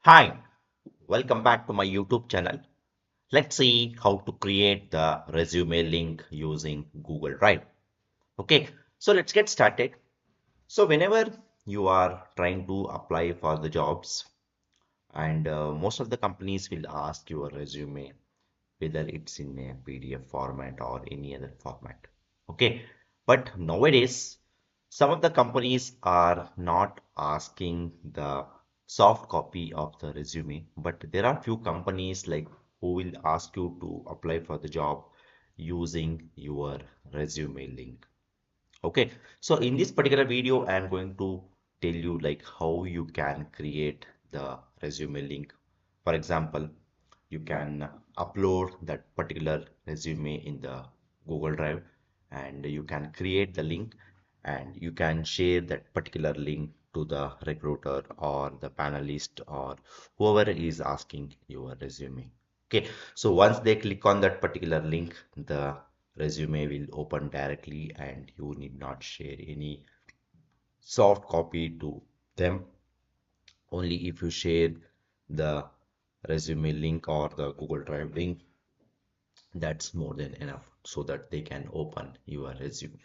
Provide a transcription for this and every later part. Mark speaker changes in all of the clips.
Speaker 1: Hi, welcome back to my YouTube channel. Let's see how to create the resume link using Google Drive. Okay, so let's get started. So whenever you are trying to apply for the jobs and most of the companies will ask your resume whether it's in a PDF format or any other format. Okay, but nowadays some of the companies are not asking the soft copy of the resume, but there are few companies like who will ask you to apply for the job using your resume link. Okay, so in this particular video, I am going to tell you like how you can create the resume link. For example, you can upload that particular resume in the Google Drive and you can create the link and you can share that particular link to the recruiter or the panelist or whoever is asking your resume. Okay, so once they click on that particular link, the resume will open directly and you need not share any soft copy to them. Only if you share the resume link or the Google Drive link, that's more than enough so that they can open your resume.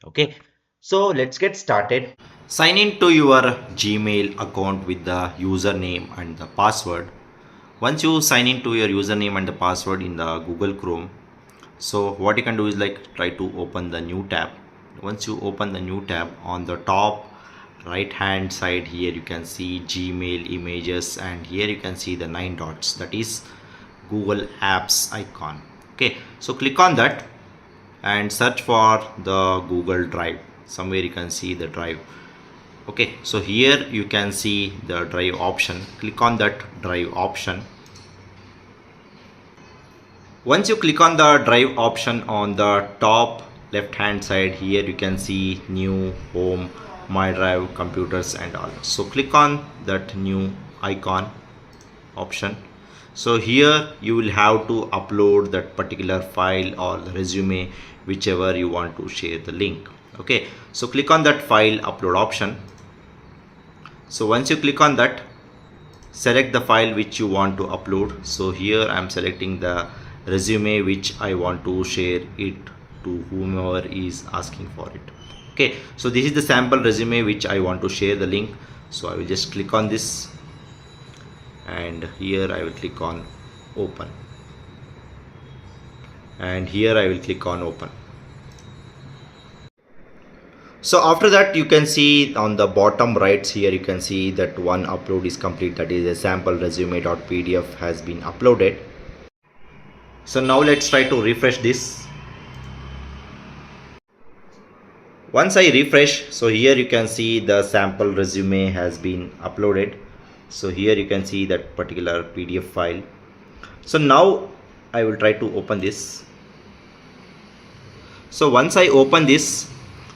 Speaker 1: Okay, so let's get started. Sign in to your Gmail account with the username and the password. Once you sign in to your username and the password in the Google Chrome, so what you can do is like try to open the new tab. Once you open the new tab, on the top right hand side here you can see Gmail images and here you can see the 9 dots, that is Google Apps icon. Okay, so click on that and search for the Google Drive. Somewhere you can see the drive. Okay, so here you can see the drive option. Click on that drive option. Once you click on the drive option, on the top left hand side here you can see new, home, my drive, computers and all. So click on that new icon option. So here you will have to upload that particular file or the resume, whichever you want to share the link. Okay, so click on that file upload option. So once you click on that, select the file which you want to upload. So here I am selecting the resume which I want to share it to whomever is asking for it. Okay, so this is the sample resume which I want to share the link. So I will just click on this and here I will click on open and here I will click on open. So after that you can see on the bottom right here you can see that one upload is complete, that is a sample resume.pdf has been uploaded. So now let's try to refresh this. Once I refresh, so here you can see the sample resume has been uploaded. So here you can see that particular PDF file. So now I will try to open this. So once I open this,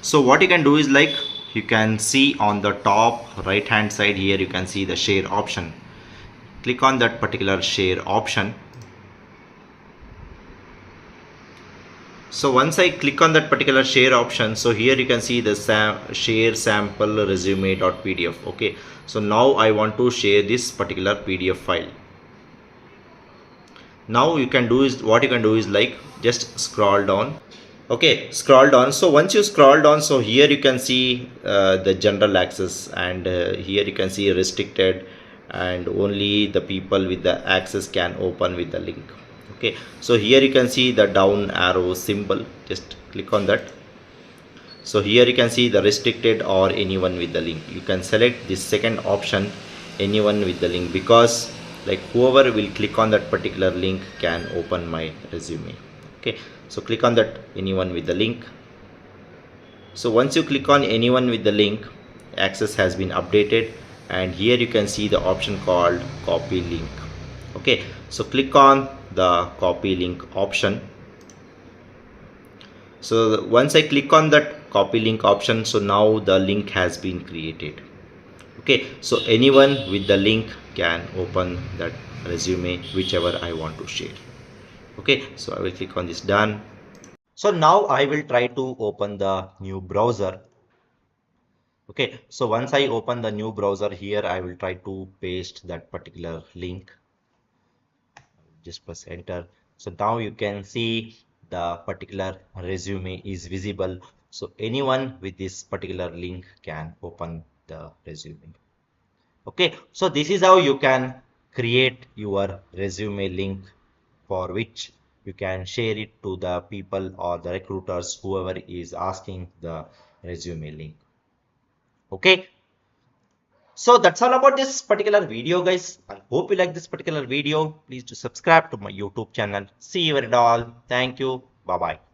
Speaker 1: so what you can do is like you can see on the top right hand side here you can see the share option. Click on that particular share option. So once I click on that particular share option, so here you can see the share sample resume.pdf. Okay, so now I want to share this particular PDF file. Now you can do is what you can do is like just scroll down. Okay, scroll down. So once you scroll down, so here you can see the general access and here you can see restricted and only the people with the access can open with the link. Okay, so here you can see the down arrow symbol, just click on that. So here you can see the restricted or anyone with the link. You can select this second option, anyone with the link, because like whoever will click on that particular link can open my resume. Okay, so click on that anyone with the link. So once you click on anyone with the link, access has been updated and here you can see the option called copy link. Okay, so click on the copy link option. So once I click on that copy link option, so now the link has been created. Okay, so anyone with the link can open that resume whichever I want to share. Okay, so I will click on this done. So now I will try to open the new browser. Okay, so once I open the new browser here, I will try to paste that particular link. Just press enter. So now you can see the particular resume is visible. So anyone with this particular link can open the resume. Okay, so this is how you can create your resume link, for which you can share it to the people or the recruiters, whoever is asking the resume link. Okay, so that's all about this particular video, guys. I hope you like this particular video. Please do subscribe to my YouTube channel. See you at all. Thank you. Bye bye.